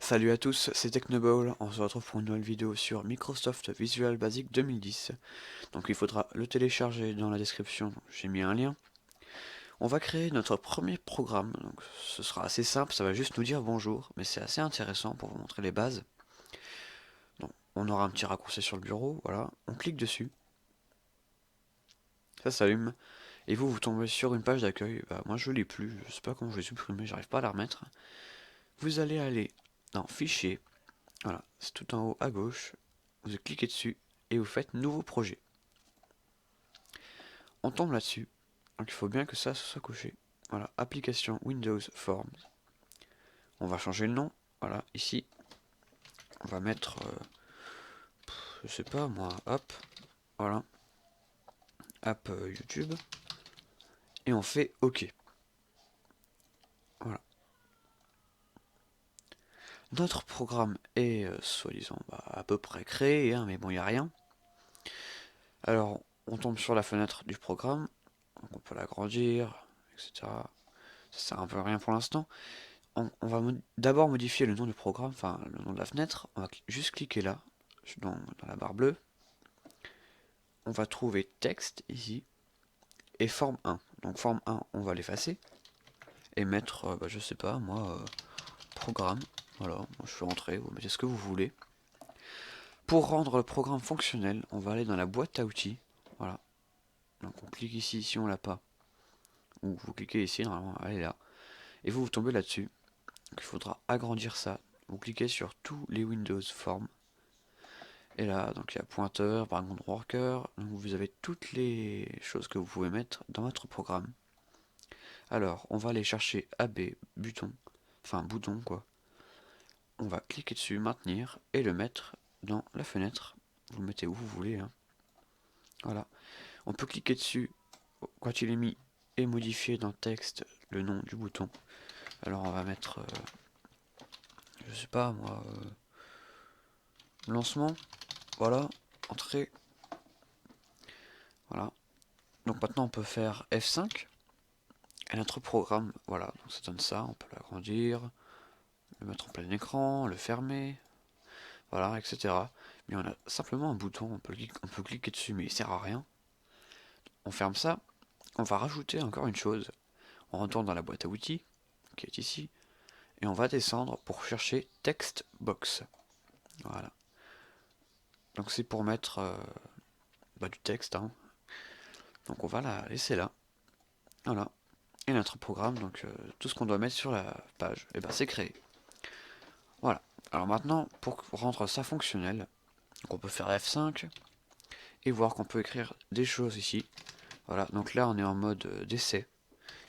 Salut à tous, c'est Technoball, on se retrouve pour une nouvelle vidéo sur Microsoft Visual Basic 2010. Donc il faudra le télécharger dans la description, j'ai mis un lien. On va créer notre premier programme, donc ce sera assez simple, ça va juste nous dire bonjour, mais c'est assez intéressant pour vous montrer les bases. Donc on aura un petit raccourci sur le bureau, voilà, on clique dessus, ça s'allume, et vous tombez sur une page d'accueil. Bah, moi je l'ai plus, je sais pas comment je l'ai supprimé, j'arrive pas à la remettre. Vous allez aller dans Fichier, voilà, c'est tout en haut à gauche, vous cliquez dessus et vous faites Nouveau projet. On tombe là-dessus, donc il faut bien que ça soit coché. Voilà, Application Windows Forms. On va changer le nom, voilà, ici. On va mettre, je sais pas moi, App, voilà, App YouTube. Et on fait OK. Voilà. Notre programme est, soi-disant, à peu près créé, hein, mais bon, il n'y a rien. Alors, on tombe sur la fenêtre du programme, donc on peut l'agrandir, etc. Ça sert un peu à rien pour l'instant. On va d'abord modifier le nom du programme, enfin le nom de la fenêtre. On va juste cliquer là, dans la barre bleue. On va trouver texte ici et forme 1. Donc forme 1, on va l'effacer et mettre, je sais pas moi, programme. Voilà, moi, je suis rentré, vous mettez ce que vous voulez. Pour rendre le programme fonctionnel, on va aller dans la boîte à outils. Voilà. Donc on clique ici si on l'a pas. Ou vous cliquez ici, normalement, elle est là. Et vous tombez là-dessus. Donc il faudra agrandir ça. Vous cliquez sur tous les Windows Forms. Et là, donc il y a pointeur, background worker. Donc vous avez toutes les choses que vous pouvez mettre dans votre programme. Alors, on va aller chercher AB, bouton, enfin bouton quoi. On va cliquer dessus, maintenir, et le mettre dans la fenêtre. Vous le mettez où vous voulez, hein. Voilà. On peut cliquer dessus quand il est mis et modifier dans le texte le nom du bouton. Alors on va mettre, je sais pas moi, lancement, voilà, entrée, voilà. Donc maintenant on peut faire F5, et notre programme, voilà, donc ça donne ça, on peut l'agrandir, le mettre en plein écran, le fermer, voilà, etc. Mais on a simplement un bouton, on peut cliquer dessus, mais il sert à rien. On ferme ça, on va rajouter encore une chose. On retourne dans la boîte à outils, qui est ici, et on va descendre pour chercher Text Box. Voilà. Donc c'est pour mettre du texte, hein. Donc on va la laisser là. Voilà. Et notre programme, donc tout ce qu'on doit mettre sur la page, et ben c'est créé. Voilà. Alors maintenant, pour rendre ça fonctionnel, donc on peut faire F5 et voir qu'on peut écrire des choses ici. Voilà, donc là on est en mode d'essai.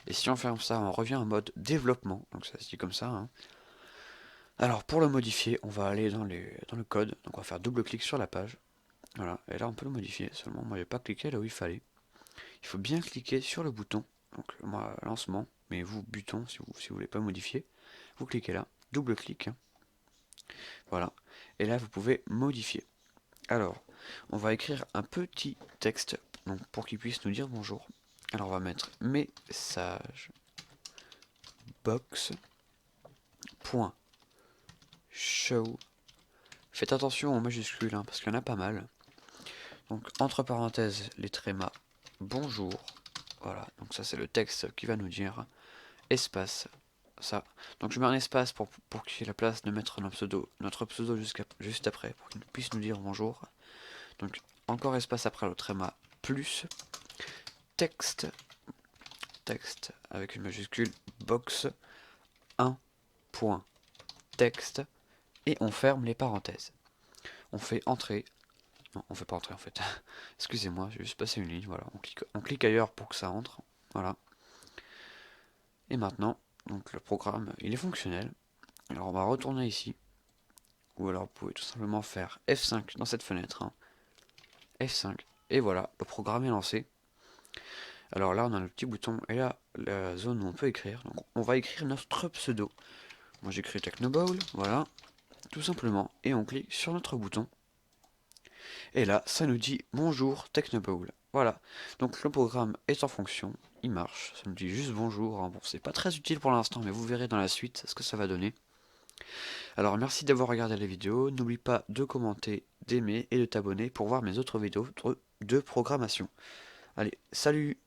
Et si on ferme ça, on revient en mode développement. Donc ça se dit comme ça, hein. Alors pour le modifier, on va aller dans le code. Donc on va faire double-clic sur la page. Voilà, et là on peut le modifier. Seulement moi j'ai pas cliqué là où il fallait. Il faut bien cliquer sur le bouton. Donc moi lancement, mais vous bouton si vous voulez pas modifier. Vous cliquez là, double-clic, hein. Voilà. Et là vous pouvez modifier. Alors, on va écrire un petit texte donc, pour qu'il puisse nous dire bonjour. Alors on va mettre message box point show. Faites attention aux majuscules, hein, parce qu'il y en a pas mal. Donc entre parenthèses les trémas bonjour. Voilà, donc ça c'est le texte qui va nous dire espace. Ça. Donc je mets un espace pour qu'il y ait la place de mettre notre pseudo juste après, pour qu'il puisse nous dire bonjour. Donc encore espace après le tréma plus texte avec une majuscule box 1 point texte et on ferme les parenthèses. On fait entrer. Non, on fait pas entrer en fait. Excusez-moi, j'ai juste passé une ligne. Voilà, on clique ailleurs pour que ça entre. Voilà. Et maintenant, donc le programme, il est fonctionnel. Alors on va retourner ici. Ou alors vous pouvez tout simplement faire F5 dans cette fenêtre, hein. F5. Et voilà, le programme est lancé. Alors là, on a le petit bouton et là, la zone où on peut écrire. Donc on va écrire notre pseudo. Moi j'écris Technoball, voilà, tout simplement. Et on clique sur notre bouton. Et là, ça nous dit bonjour Technoball. Voilà, donc le programme est en fonction, il marche, ça nous dit juste bonjour, hein. Bon, c'est pas très utile pour l'instant, mais vous verrez dans la suite ce que ça va donner. Alors merci d'avoir regardé la vidéo, n'oublie pas de commenter, d'aimer et de t'abonner pour voir mes autres vidéos de programmation. Allez, salut!